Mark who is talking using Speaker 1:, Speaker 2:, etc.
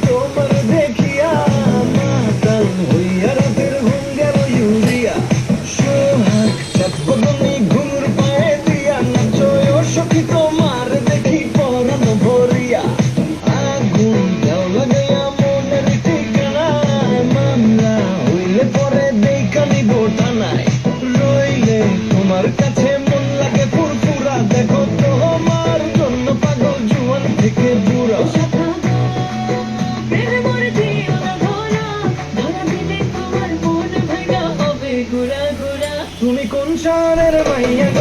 Speaker 1: তোমার দেখিয়া মাতাল হইয়া রাতের ঘুম গেল ইউরিয়া সোহাগ চাঁদ বদনি ঘুমুর পায়ে দিয়া নাচয় ও সখী তোমার দেখি পরাণ ভরিয়া আগুন দাও লাগাইয়া মনের ঠিকানায় মামলা হইলে পরে দেখানি বোটানায় রইলে তোমার কাছে মন লাগে ফুরফুরা দেখো তোমার জন্য পাগল জুয়ান থেকে বুড়া তুমি কোন শহরের মাইয়া